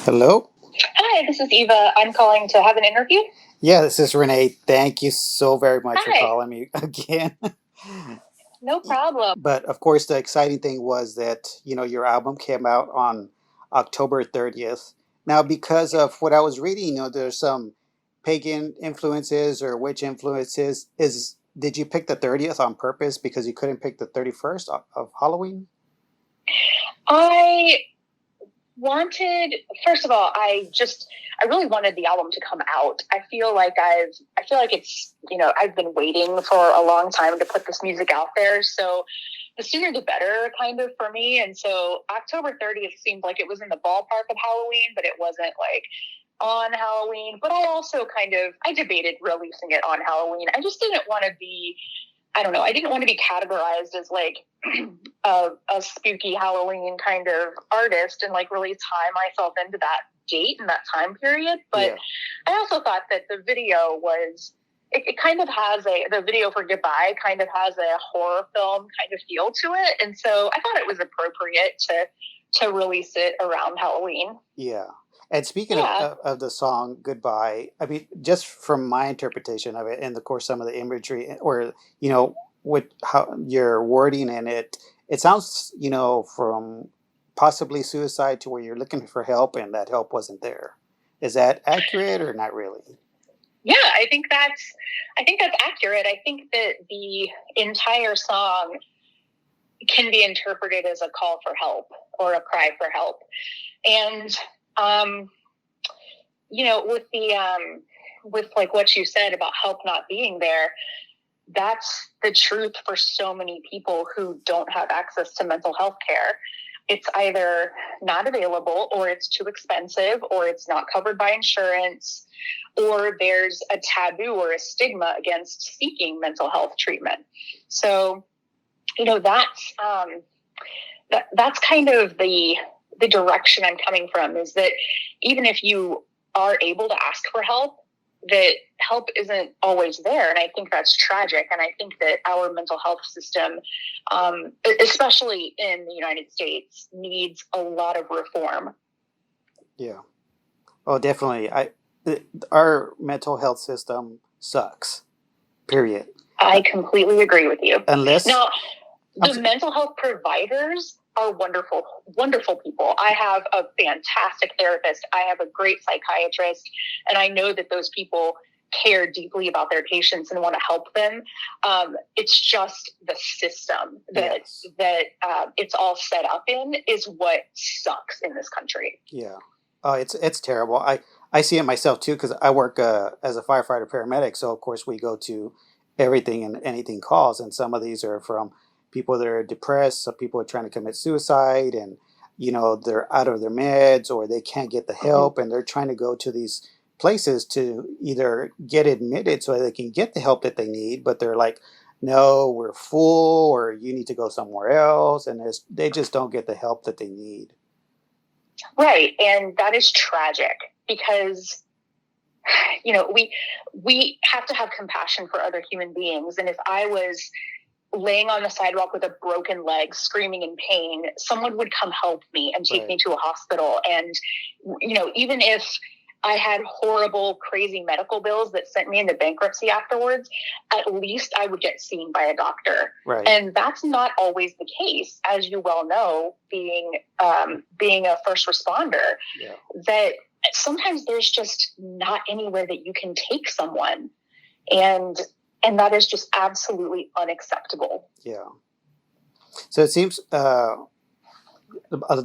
Hello? Hi, this is Eva. I'm calling to have an interview. Yeah, this is Renee. Thank you so very much for Hi, calling me again. no problem. But of course, the exciting thing was that, your album came out on October 30th. Now, because of what I was reading, there's some pagan influences or witch influences. Did you pick the 30th on purpose because you couldn't pick the 31st of Halloween? I wanted, first of all, I really wanted the album to come out. I feel like it's, I've been waiting for a long time to put this music out there. So the sooner the better, kind of, for me. And so October 30th seemed like it was in the ballpark of Halloween, but it wasn't like on Halloween. But I debated releasing it on Halloween. I just didn't want to be, I don't know, I didn't want to be categorized as like a spooky Halloween kind of artist and like really tie myself into that date and that time period. But yeah. I also thought that the video was, it kind of has the video for Goodbye kind of has a horror film kind of feel to it. And so I thought it was appropriate to release it around Halloween. Yeah. And speaking of the song Goodbye, I mean, just from my interpretation of it, and of course some of the imagery, or with how your wording in it, it sounds from possibly suicide to where you're looking for help and that help wasn't there. Is that accurate or not really? Yeah, I think that's accurate. I think that the entire song can be interpreted as a call for help or a cry for help, and with like what you said about help not being there, that's the truth for so many people who don't have access to mental health care. It's either not available, or it's too expensive, or it's not covered by insurance, or there's a taboo or a stigma against seeking mental health treatment. So, that's kind of the direction I'm coming from, is that even if you are able to ask for help, that help isn't always there. And I think that's tragic. And I think that our mental health system, especially in the United States, needs a lot of reform. Yeah. Oh, definitely. Our mental health system sucks. Period. I completely agree with you. Unless now, the mental health providers are wonderful, wonderful people. I have a fantastic therapist. I have a great psychiatrist, and I know that those people care deeply about their patients and want to help them. It's just the system that it's all set up in is what sucks in this country. Yeah. Oh, it's terrible. I see it myself too, because I work as a firefighter paramedic. So of course we go to everything and anything calls, and some of these are from people that are depressed, some people are trying to commit suicide, and they're out of their meds or they can't get the help, and they're trying to go to these places to either get admitted so they can get the help that they need, but they're like, no, we're full, or you need to go somewhere else, and they just don't get the help that they need. Right, and that is tragic because we have to have compassion for other human beings. And if I was laying on the sidewalk with a broken leg, screaming in pain, someone would come help me and take me to a hospital. And, even if I had horrible, crazy medical bills that sent me into bankruptcy afterwards, at least I would get seen by a doctor. Right. And that's not always the case, as you well know, being a first responder, that sometimes there's just not anywhere that you can take someone. And that is just absolutely unacceptable. Yeah. So it seems the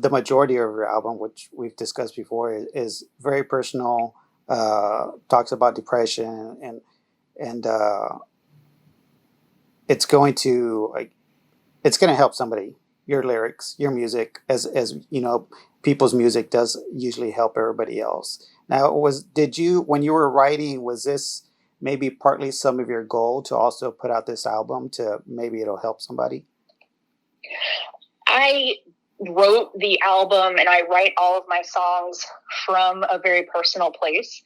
majority of your album, which we've discussed before, is very personal. Talks about depression, and it's going to help somebody. Your lyrics, your music, as people's music does usually help everybody else. Now, when you were writing, was this maybe partly some of your goal to also put out this album to maybe it'll help somebody? I wrote the album and I write all of my songs from a very personal place.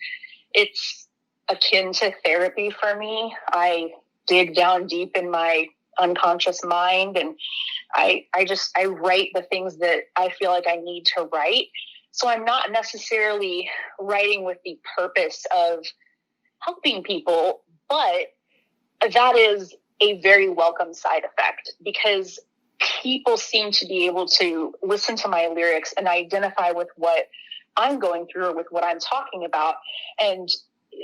It's akin to therapy for me. I dig down deep in my unconscious mind, and I write the things that I feel like I need to write. So I'm not necessarily writing with the purpose of helping people, but that is a very welcome side effect, because people seem to be able to listen to my lyrics and identify with what I'm going through or with what I'm talking about. And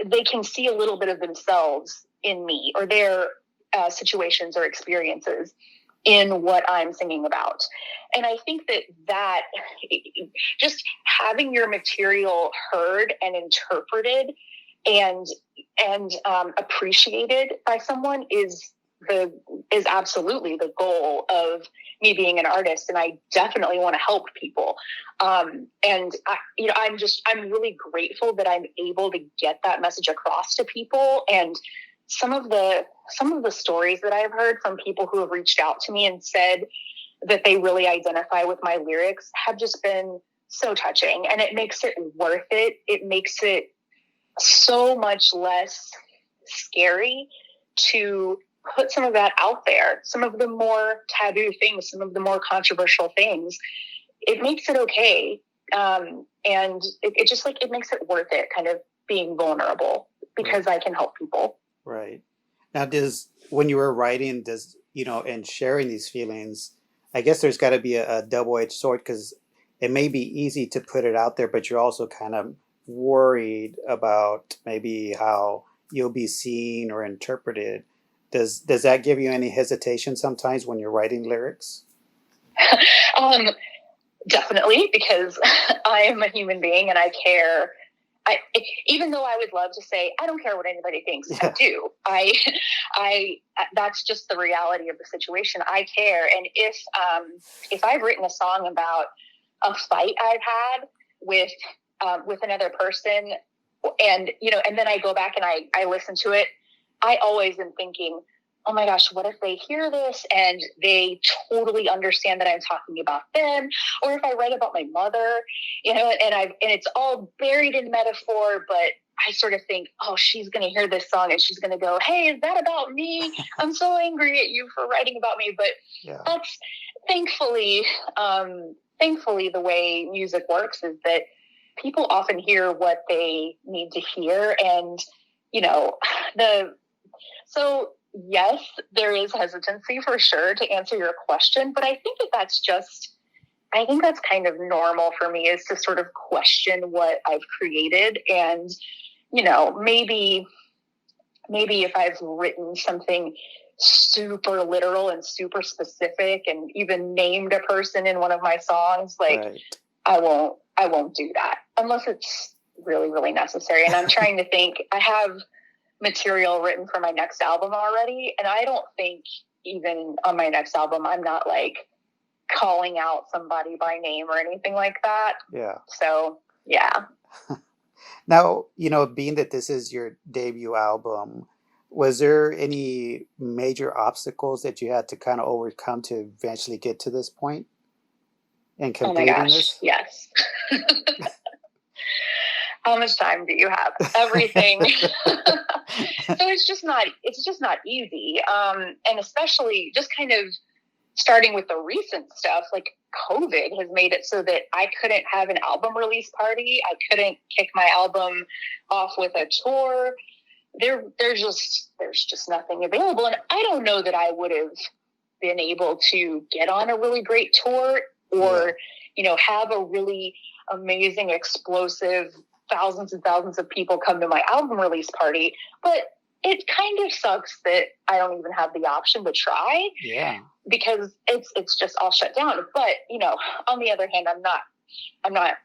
they can see a little bit of themselves in me or their situations or experiences in what I'm singing about. And I think that just having your material heard and interpreted and appreciated by someone is absolutely the goal of me being an artist. And I definitely want to help people. And I'm really grateful that I'm able to get that message across to people. And some of the stories that I've heard from people who have reached out to me and said that they really identify with my lyrics have just been so touching, and it makes it worth it. It makes it so much less scary to put some of that out there, some of the more taboo things, some of the more controversial things. It makes it okay. And it just it makes it worth it, kind of being vulnerable, because I can help people. Right. Now, when you were writing, and sharing these feelings, I guess there's got to be a double-edged sword, because it may be easy to put it out there, but you're also kind of worried about maybe how you'll be seen or interpreted. Does that give you any hesitation sometimes when you're writing lyrics? Definitely, because I am a human being and I care. Even though I would love to say, I don't care what anybody thinks, yeah. I do. I that's just the reality of the situation. I care. And if I've written a song about a fight I've had with another person, and then I go back and I listen to it, I always am thinking, oh my gosh, what if they hear this and they totally understand that I'm talking about them? Or if I write about my mother, and it's all buried in metaphor, but I sort of think, oh, she's going to hear this song and she's going to go, hey, is that about me? I'm so angry at you for writing about me. But that's thankfully the way music works, is that people often hear what they need to hear. And, so yes, there is hesitancy for sure to answer your question, but I think that's kind of normal for me, is to sort of question what I've created. And, maybe if I've written something super literal and super specific and even named a person in one of my songs, right. I won't do that unless it's really, really necessary. And I'm trying to think, I have material written for my next album already, and I don't think even on my next album I'm not calling out somebody by name or anything like that. Yeah. So yeah. Now, being that this is your debut album, was there any major obstacles that you had to kind of overcome to eventually get to this point and completing this? Yes. How much time do you have? Everything. So it's just not easy. And especially just kind of starting with the recent stuff, COVID has made it so that I couldn't have an album release party. I couldn't kick my album off with a tour. There's just nothing available. And I don't know that I would have been able to get on a really great tour or, have a really amazing, explosive, thousands and thousands of people come to my album release party. But it kind of sucks that I don't even have the option to try. Yeah. Because it's just all shut down. But, on the other hand, I'm not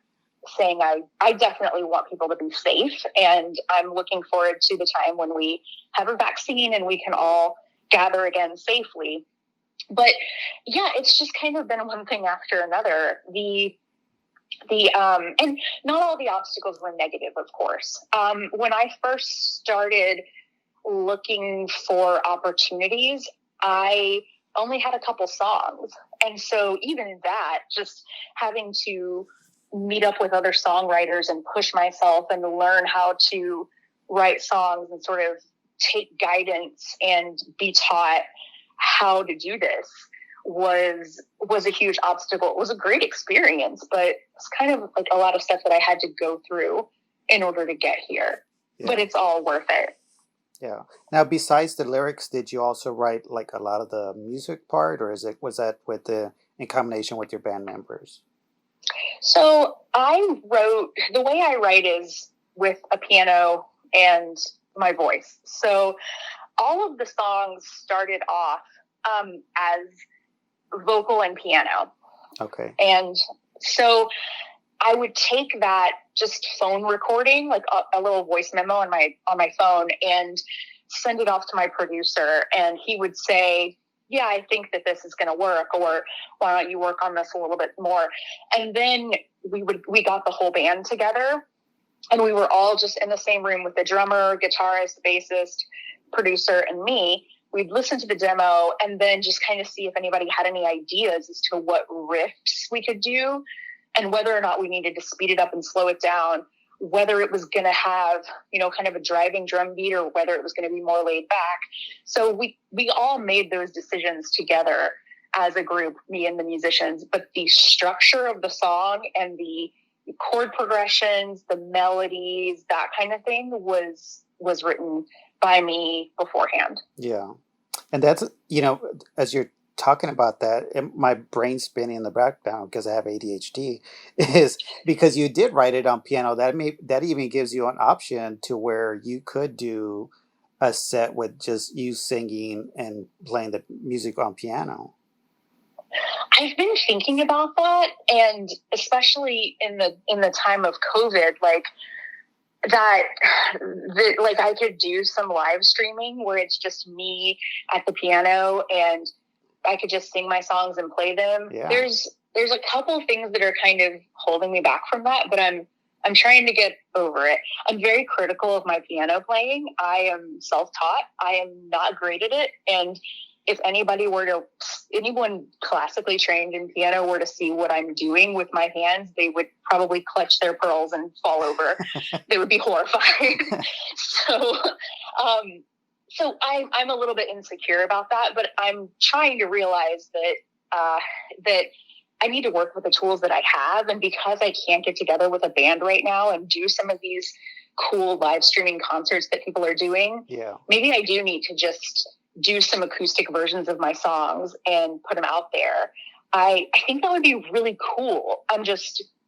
saying I definitely want people to be safe, and I'm looking forward to the time when we have a vaccine and we can all gather again safely. But yeah, it's just kind of been one thing after another. And not all the obstacles were negative, of course. When I first started looking for opportunities, I only had a couple songs. And so even that, just having to meet up with other songwriters and push myself and learn how to write songs and sort of take guidance and be taught how to do this was a huge obstacle. It was a great experience, but it's kind of like a lot of stuff that I had to go through in order to get here. Yeah. But it's all worth it. Yeah. Now, besides the lyrics, did you also write like a lot of the music part, or was that in combination with your band members? So the way I write is with a piano and my voice. So all of the songs started off as vocal and piano. Okay. And so I would take that just phone recording, like a little voice memo on my phone, and send it off to my producer. And he would say, yeah, I think that this is going to work, or why don't you work on this a little bit more? And then we got the whole band together, and we were all just in the same room with the drummer, guitarist, bassist, producer, and me. We'd listen to the demo and then just kind of see if anybody had any ideas as to what riffs we could do, and whether or not we needed to speed it up and slow it down, whether it was going to have, kind of a driving drum beat, or whether it was going to be more laid back. So we all made those decisions together as a group, me and the musicians, but the structure of the song and the chord progressions, the melodies, that kind of thing was written by me beforehand. Yeah. And that's, as you're talking about that, my brain spinning in the background, because I have ADHD, is because you did write it on piano. That even gives you an option to where you could do a set with just you singing and playing the music on piano. I've been thinking about that, and especially in the time of COVID, like I could do some live streaming where it's just me at the piano and I could just sing my songs and play them. Yeah. There's a couple things that are kind of holding me back from that, but I'm trying to get over it. I'm very critical of my piano playing. I am self-taught. I am not great at it. And if anyone classically trained in piano were to see what I'm doing with my hands, they would probably clutch their pearls and fall over. They would be horrified. So I'm a little bit insecure about that, but I'm trying to realize that I need to work with the tools that I have. And because I can't get together with a band right now and do some of these cool live streaming concerts that people are doing, maybe I do need to just do some acoustic versions of my songs and put them out there. I think that would be really cool.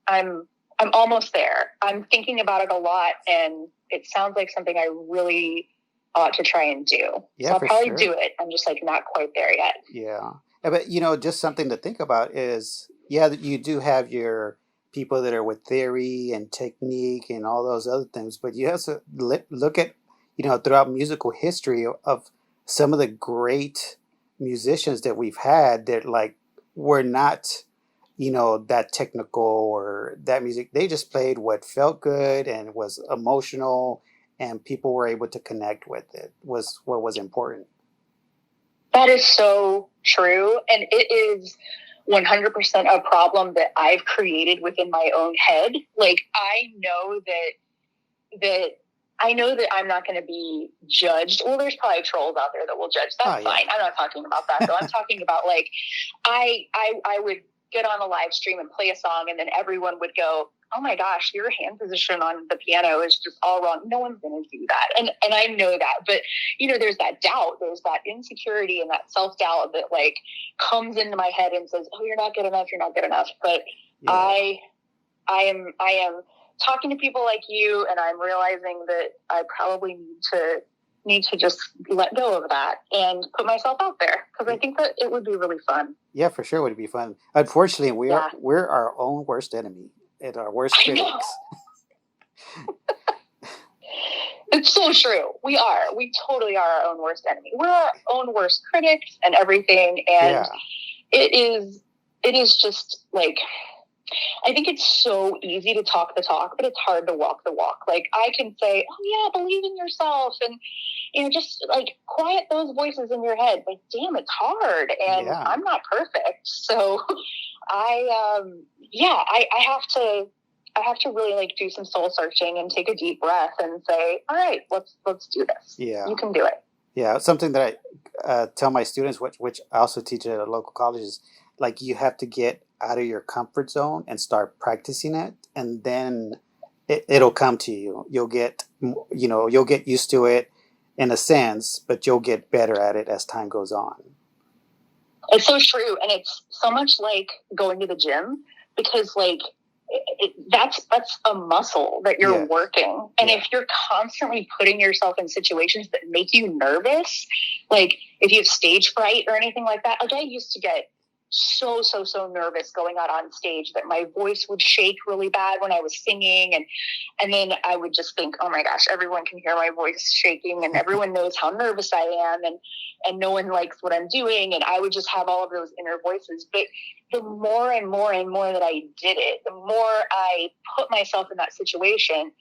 I'm almost there. I'm thinking about it a lot, and it sounds like something I really ought to try and do. Yeah, so I'll probably do it. I'm just not quite there yet. Yeah. But, just something to think about is, you do have your people that are with theory and technique and all those other things, but you have to look at, throughout musical history of some of the great musicians that we've had that were not, that technical or that music. They just played what felt good and was emotional, and people were able to connect with it, was what was important. That is so true. And it is 100% a problem that I've created within my own head. I know that I'm not going to be judged. Well, there's probably trolls out there that will judge. That's fine. I'm not talking about that, though. I'm talking about I would get on a live stream and play a song, and then everyone would go, oh my gosh, your hand position on the piano is just all wrong. No one's going to do that. And I know that, but there's that doubt, there's that insecurity and that self-doubt that comes into my head and says, oh, you're not good enough. You're not good enough. But I am talking to people like you, and I'm realizing that I probably need to just let go of that and put myself out there, because I think that it would be really fun. Yeah, for sure. It would be fun. Unfortunately, we're our own worst enemy and our worst critics. It's so true. We totally are our own worst enemy. We're our own worst critics and everything. And it is just I think it's so easy to talk the talk, but it's hard to walk the walk. I can say, oh yeah, believe in yourself, and just quiet those voices in your head. But damn, it's hard, and I'm not perfect. So I have to really do some soul searching and take a deep breath and say, all right, let's do this. Yeah, you can do it. Yeah, something that I tell my students, which I also teach at a local college, is like you have to get out of your comfort zone and start practicing it, and then it'll come to you. You'll get, you'll get used to it in a sense, but you'll get better at it as time goes on. It's so true, and it's so much like going to the gym because like that's a muscle that you're Yeah, working, and yeah, if you're constantly putting yourself in situations that make you nervous, like if you have stage fright or anything like that, like I used to get so nervous going out on stage that my voice would shake really bad when I was singing, and then I would just think, oh my gosh, everyone can hear my voice shaking and everyone knows how nervous I am, and no one likes what I'm doing, and I would just have all of those inner voices. But the more and more and more that I did it, the more I put myself in that situation,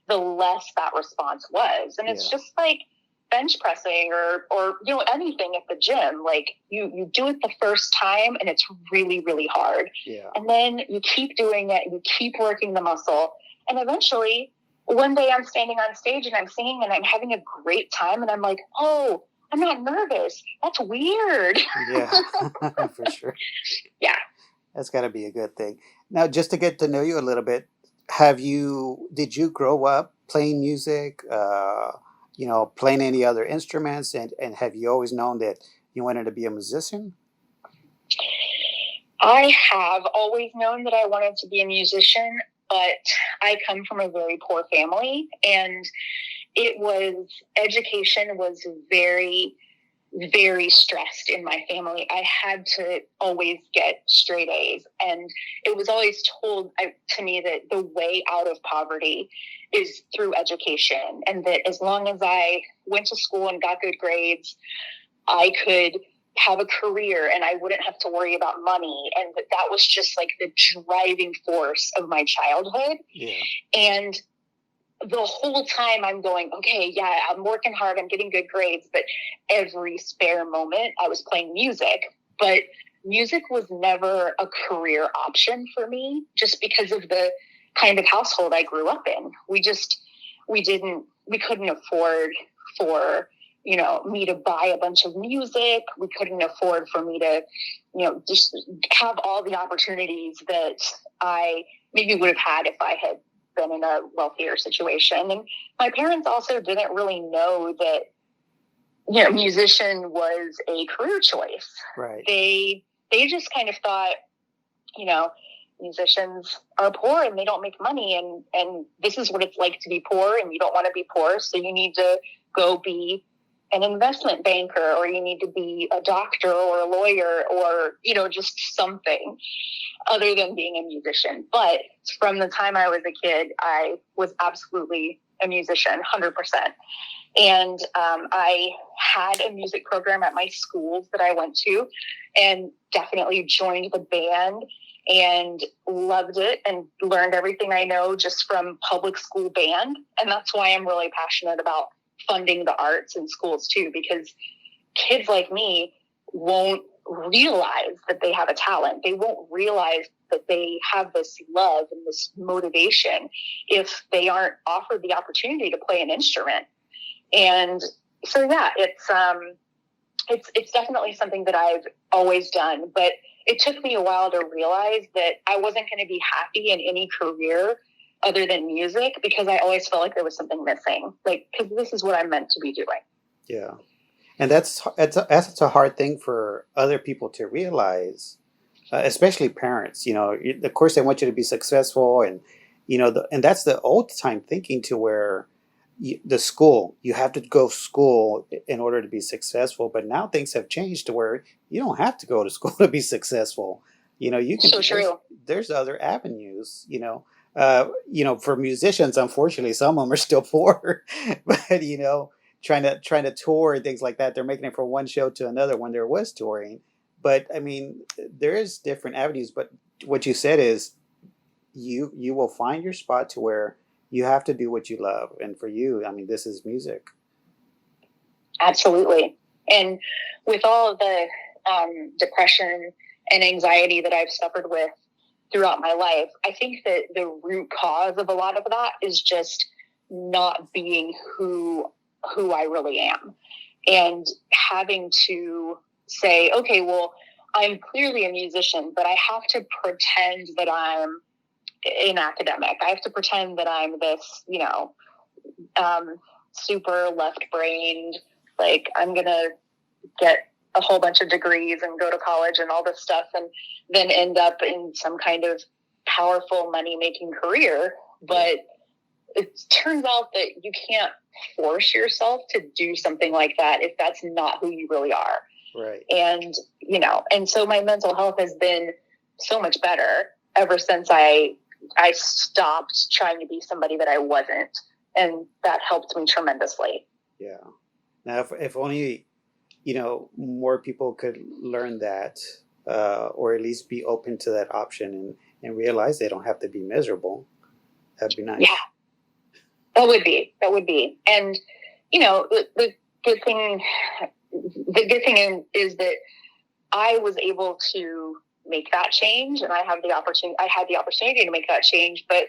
the less that response was. And it's yeah, just like bench pressing or anything at the gym. Like you do it the first time and it's really, really hard. yeah. And then you keep doing it, you keep working the muscle. And eventually one day I'm standing on stage and I'm singing and I'm having a great time and I'm like, oh, I'm not nervous. That's weird. Yeah, for sure. Yeah. That's got to be a good thing. Now, just to get to know you a little bit, did you grow up playing music, playing any other instruments, and have you always known that you wanted to be a musician? I have always known that I wanted to be a musician, but I come from a very poor family, and education was very, very stressed in my family. I had to always get straight A's, and it was always told to me that the way out of poverty is through education, and that as long as I went to school and got good grades, I could have a career and I wouldn't have to worry about money. And that was just like the driving force of my childhood. Yeah, And the whole time I'm going, okay, yeah, I'm working hard, I'm getting good grades, but every spare moment I was playing music. But music was never a career option for me just because of the kind of household I grew up in. We couldn't afford for, me to buy a bunch of music. We couldn't afford for me to, just have all the opportunities that I maybe would have had if I had been in a wealthier situation. And my parents also didn't really know that, musician was a career choice. right. They just kind of thought, you know, musicians are poor and they don't make money, and this is what it's like to be poor, and you don't want to be poor, so you need to go be an investment banker, or you need to be a doctor or a lawyer, or just something other than being a musician. But from the time I was a kid, I was absolutely a musician, 100%. And I had a music program at my schools that I went to, and definitely joined the band and loved it and learned everything I know just from public school band. And that's why I'm really passionate about funding the arts in schools too, because kids like me won't realize that they have a talent. They won't realize that they have this love and this motivation if they aren't offered the opportunity to play an instrument. And so, yeah, it's definitely something that I've always done, but it took me a while to realize that I wasn't going to be happy in any career other than music, because I always felt like there was something missing, like, because this is what I'm meant to be doing. Yeah, and that's a hard thing for other people to realize, especially parents. Of course, they want you to be successful, and and that's the old time thinking to where you have to go to school in order to be successful. But now things have changed to where you don't have to go to school to be successful. You can. So true. There's other avenues. For musicians, unfortunately, some of them are still poor, but trying to tour and things like that. They're making it from one show to another when there was touring. But I mean, there is different avenues. But what you said is you will find your spot to where you have to do what you love. And for you, I mean, this is music. Absolutely. And with all of the depression and anxiety that I've suffered with throughout my life, I think that the root cause of a lot of that is just not being who I really am. and having to say, okay, well, I'm clearly a musician, but I have to pretend that I'm an academic. I have to pretend that I'm this, super left-brained, like I'm going to get a whole bunch of degrees and go to college and all this stuff and then end up in some kind of powerful money-making career. But it turns out that you can't force yourself to do something like that if that's not who you really are. Right. And, and so my mental health has been so much better ever since I stopped trying to be somebody that I wasn't. And that helped me tremendously. Yeah. Now, if only, more people could learn that, or at least be open to that option and realize they don't have to be miserable. That'd be nice. Yeah, that would be. And, the good thing is that I was able to make that change, and I had the opportunity to make that change, but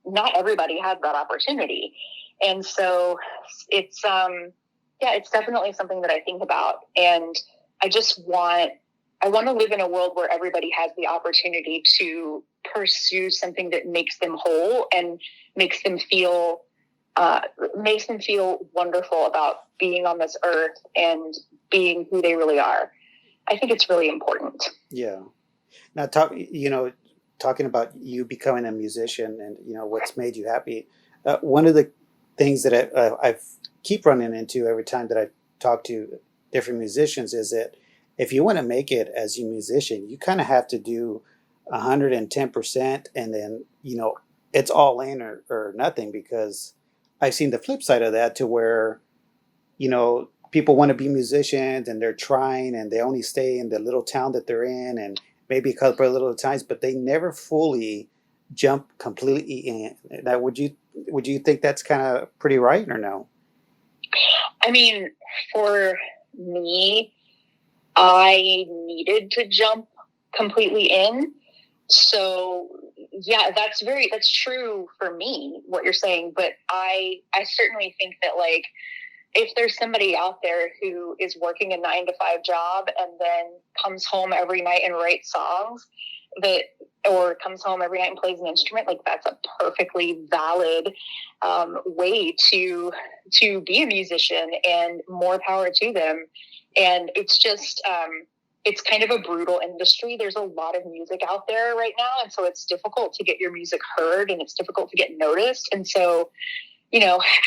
not everybody has that opportunity. And so it's definitely something that I think about. And I want to live in a world where everybody has the opportunity to pursue something that makes them whole and makes them feel wonderful about being on this earth and being who they really are. I think it's really important. Yeah. Now, talking about you becoming a musician and what's made you happy. One of the things that I keep running into every time that I talk to different musicians is that if you want to make it as a musician, you kind of have to do 110%, and then it's all in or nothing. Because I've seen the flip side of that, to where people want to be musicians and they're trying and they only stay in the little town that they're in and maybe a couple of little times, but they never fully jump completely in. Now, would you think that's kind of pretty right or no? I mean, for me, I needed to jump completely in. So yeah, that's true for me, what you're saying. But I certainly think that, like, if there's somebody out there who is working a 9-to-5 job and then comes home every night and writes songs or comes home every night and plays an instrument, like, that's a perfectly valid way to be a musician, and more power to them. And it's just, it's kind of a brutal industry. There's a lot of music out there right now. And so it's difficult to get your music heard, and it's difficult to get noticed. And so,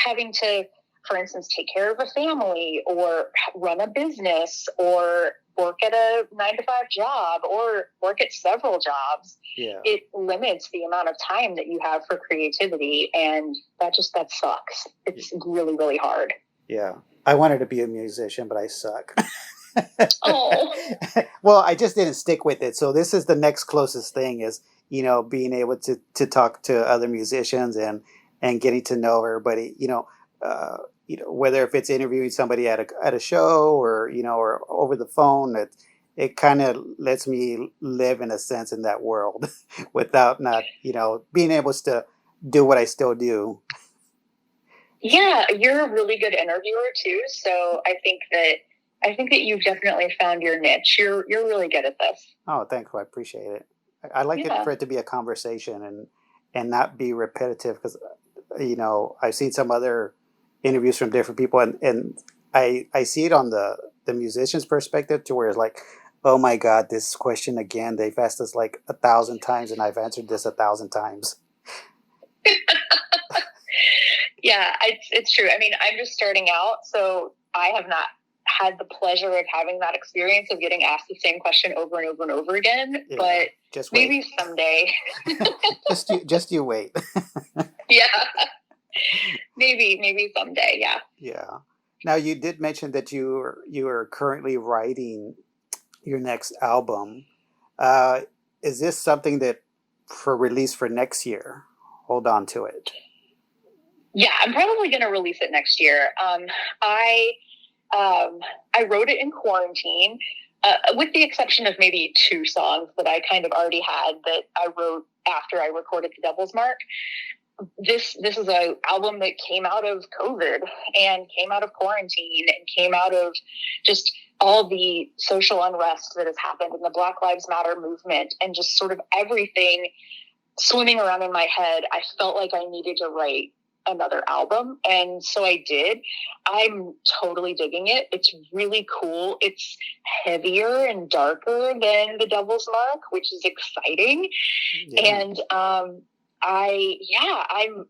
having to, for instance, take care of a family or run a business or work at a 9-to-5 job or work at several jobs, it limits the amount of time that you have for creativity. And that sucks. It's really, really hard. Yeah. I wanted to be a musician, but I suck. Oh. Well, I just didn't stick with it. So this is the next closest thing, is, being able to talk to other musicians and getting to know everybody, whether if it's interviewing somebody at a show or over the phone, it kind of lets me live, in a sense, in that world without not, being able to do what I still do. Yeah, you're a really good interviewer too. So I think that you've definitely found your niche. You're really good at this. Oh, thank you. I appreciate it. I like it for it to be a conversation and not be repetitive, because, I've seen some other interviews from different people, and I see it on the musician's perspective, to where it's like, oh my God, this question again. They've asked us like 1,000 times and I've answered this 1,000 times. Yeah, it's true. I mean, I'm just starting out, so I have not had the pleasure of having that experience of getting asked the same question over and over and over again. Yeah, but just maybe someday. just you wait. Yeah. Maybe someday. Yeah. Yeah. Now, you did mention that you are currently writing your next album. Is this something that for release for next year? Hold on to it. Yeah, I'm probably going to release it next year. I wrote it in quarantine, with the exception of maybe 2 songs that I kind of already had that I wrote after I recorded The Devil's Mark. this is a album that came out of COVID and came out of quarantine and came out of just all the social unrest that has happened in the Black Lives Matter movement, and just sort of everything swimming around in my head. I felt like I needed to write another album, and so I did. I'm totally digging it. It's really cool. It's heavier and darker than The Devil's Mark, which is exciting. Yeah. And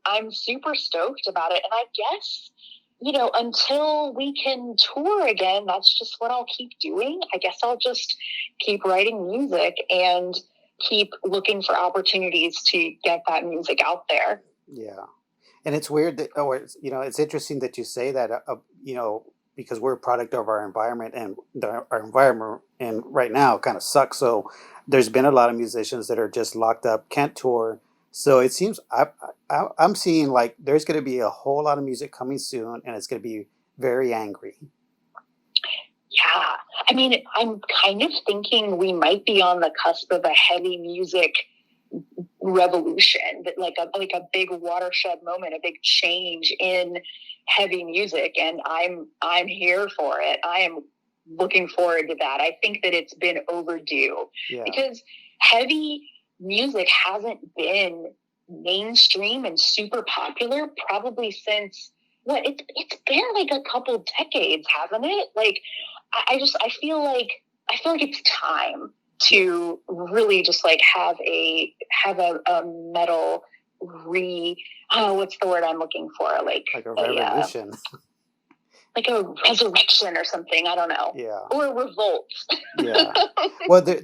I'm super stoked about it. And I guess, until we can tour again, that's just what I'll keep doing. I guess I'll just keep writing music and keep looking for opportunities to get that music out there. Yeah. And it's weird that, it's interesting that you say that, because we're a product of our environment, and our environment and right now kind of sucks. So there's been a lot of musicians that are just locked up, can't tour. So it seems I'm seeing like there's going to be a whole lot of music coming soon, and it's going to be very angry. Yeah. I mean, I'm kind of thinking we might be on the cusp of a heavy music revolution, that like a big watershed moment, a big change in heavy music, and I'm here for it. I am looking forward to that. I think that it's been overdue, because heavy music hasn't been mainstream and super popular probably since it's been like a couple decades, hasn't it? Like I feel like it's time to really just like have a metal what's the word I'm looking for? Like a revolution. Like a resurrection or something. I don't know. Yeah. Or a revolt. Yeah. Well, there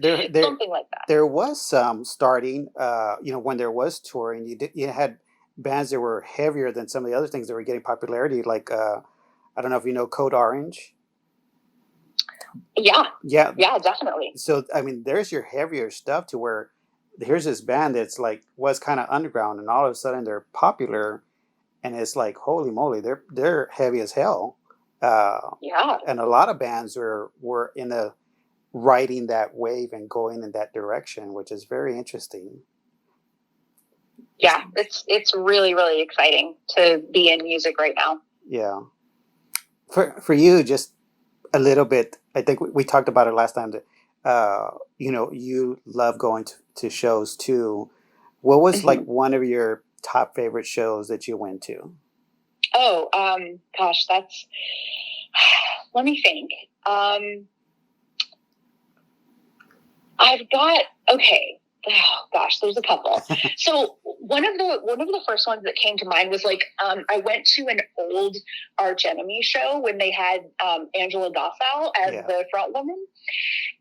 something like that. There was some starting, when there was touring, you had bands that were heavier than some of the other things that were getting popularity. Like, I don't know if you know Code Orange. Yeah. Yeah. Yeah, definitely. So, I mean, there's your heavier stuff to where here's this band that's like was kind of underground, and all of a sudden they're popular, and it's like, holy moly, they're heavy as hell. Yeah. And a lot of bands were in the riding that wave and going in that direction, which is very interesting. Yeah, it's really, really exciting to be in music right now. Yeah. For you, just a little bit, I think we talked about it last time, that you love going to shows too. What was like one of your top favorite shows that you went to? Oh, gosh, let me think. Oh gosh, there's a couple. So one of the first ones that came to mind was like, I went to an old Arch Enemy show when they had Angela Gossow as the front woman,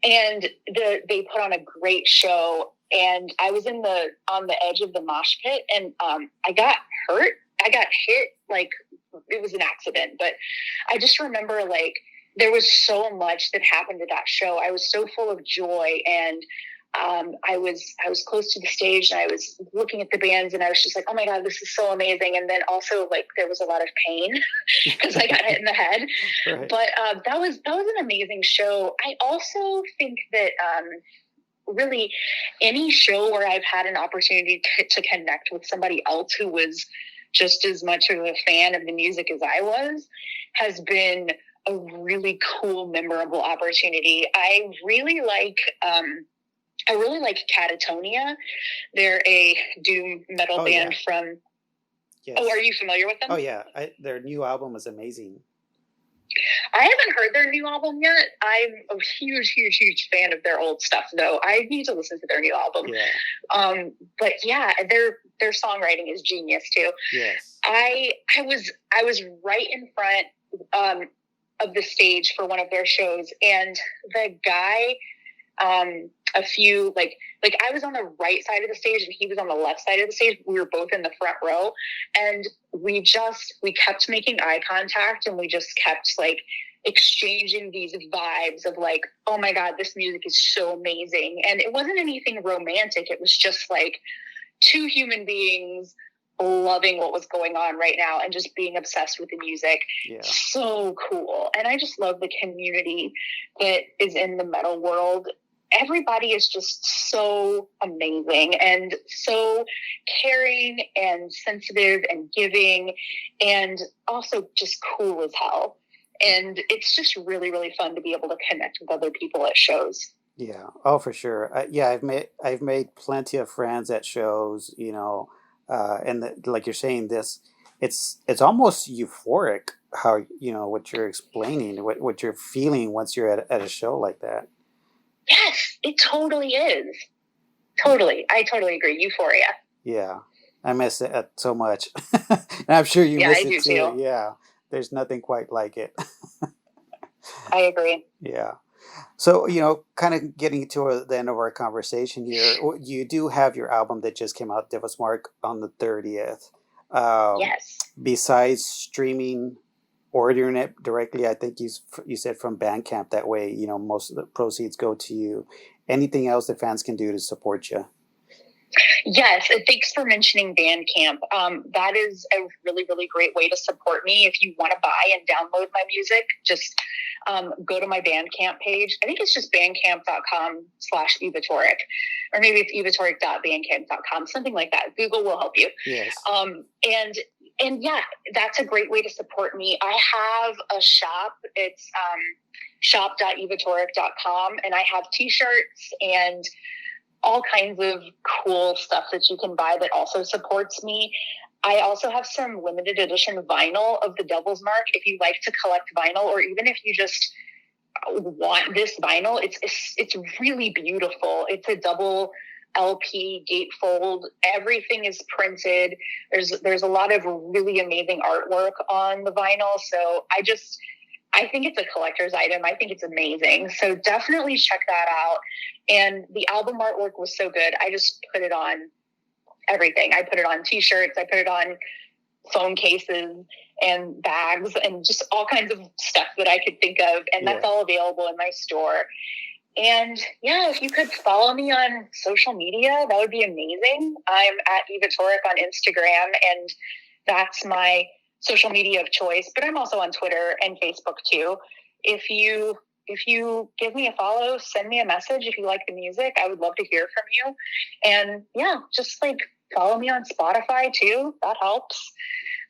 and they put on a great show, and I was on the edge of the mosh pit, and I got hurt. I got hit, like it was an accident, but I just remember like there was so much that happened at that show. I was so full of joy, and I was close to the stage, and I was looking at the bands, and I was just like, oh my God, this is so amazing. And then also like there was a lot of pain because I got hit in the head. Right. But that was an amazing show. I also think that really any show where I've had an opportunity to connect with somebody else who was just as much of a fan of the music as I was has been a really cool, memorable opportunity. I really like Catatonia. They're a doom metal band from... Yes. Oh, are you familiar with them? Oh, yeah. Their new album is amazing. I haven't heard their new album yet. I'm a huge, huge, huge fan of their old stuff, though. I need to listen to their new album. Yeah. But yeah, their songwriting is genius too. Yes. I was right in front of the stage for one of their shows, and the guy, a few like I was on the right side of the stage and he was on the left side of the stage. We were both in the front row, and we kept making eye contact, and we just kept like exchanging these vibes of like, oh my God, this music is so amazing. And it wasn't anything romantic. It was just like two human beings loving what was going on right now and just being obsessed with the music. Yeah. So cool. And I just love the community that is in the metal world. everybody is just so amazing and so caring and sensitive and giving and also just cool as hell. And it's just really, really fun to be able to connect with other people at shows. Yeah. Oh, for sure. Yeah, I've made plenty of friends at shows, and like you're saying, it's almost euphoric how what you're explaining, what you're feeling once you're at a show like that. Yes, it totally is. Totally. I totally agree. Euphoria. Yeah, I miss it so much, and I'm sure you Yeah, miss I do it too. too. Yeah, there's nothing quite like it. I agree. Yeah. So, kind of getting to the end of our conversation here, you do have your album that just came out, Devil's Mark, on the 30th. Yes. Besides streaming, ordering it directly, I think you said from Bandcamp. That way, most of the proceeds go to you. Anything else that fans can do to support you? Yes, and thanks for mentioning Bandcamp. That is a really, really great way to support me. If you want to buy and download my music, just go to my Bandcamp page. I think it's just bandcamp.com/Iva Toric, or maybe it's ivatoric.bandcamp.com, something like that. Google will help you. Yes. And yeah, that's a great way to support me. I have a shop. It's shop.ivatoric.com, and I have t-shirts and all kinds of cool stuff that you can buy that also supports me. I also have some limited edition vinyl of the Devil's Mark. If you like to collect vinyl, or even if you just want this vinyl, it's really beautiful. It's a double LP gatefold. Everything is printed. There's a lot of really amazing artwork on the vinyl. So I think it's a collector's item. I think it's amazing. So definitely check that out. And the album artwork was so good. I just put it on everything. I put it on t-shirts. I put it on phone cases and bags and just all kinds of stuff that I could think of. And that's all available in my store. And yeah, if you could follow me on social media, that would be amazing. I'm at Iva Toric on Instagram, and that's my social media of choice, but I'm also on Twitter and Facebook too. If you give me a follow, send me a message if you like the music. I would love to hear from you. And yeah, just follow me on Spotify too. That helps.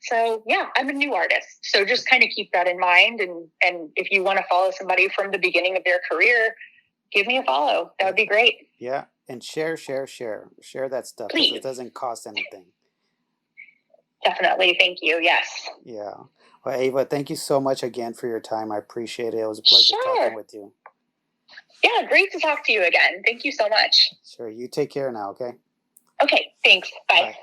So yeah, I'm a new artist. So just kind of keep that in mind. And if you want to follow somebody from the beginning of their career, give me a follow. That would be great. Yeah. And share that stuff. Please. Because it doesn't cost anything. Definitely. Thank you. Yes. Yeah. Well, Ava, thank you so much again for your time. I appreciate it. It was a pleasure talking with you. Yeah, great to talk to you again. Thank you so much. Sure. You take care now, okay? Okay, thanks. Bye. Bye.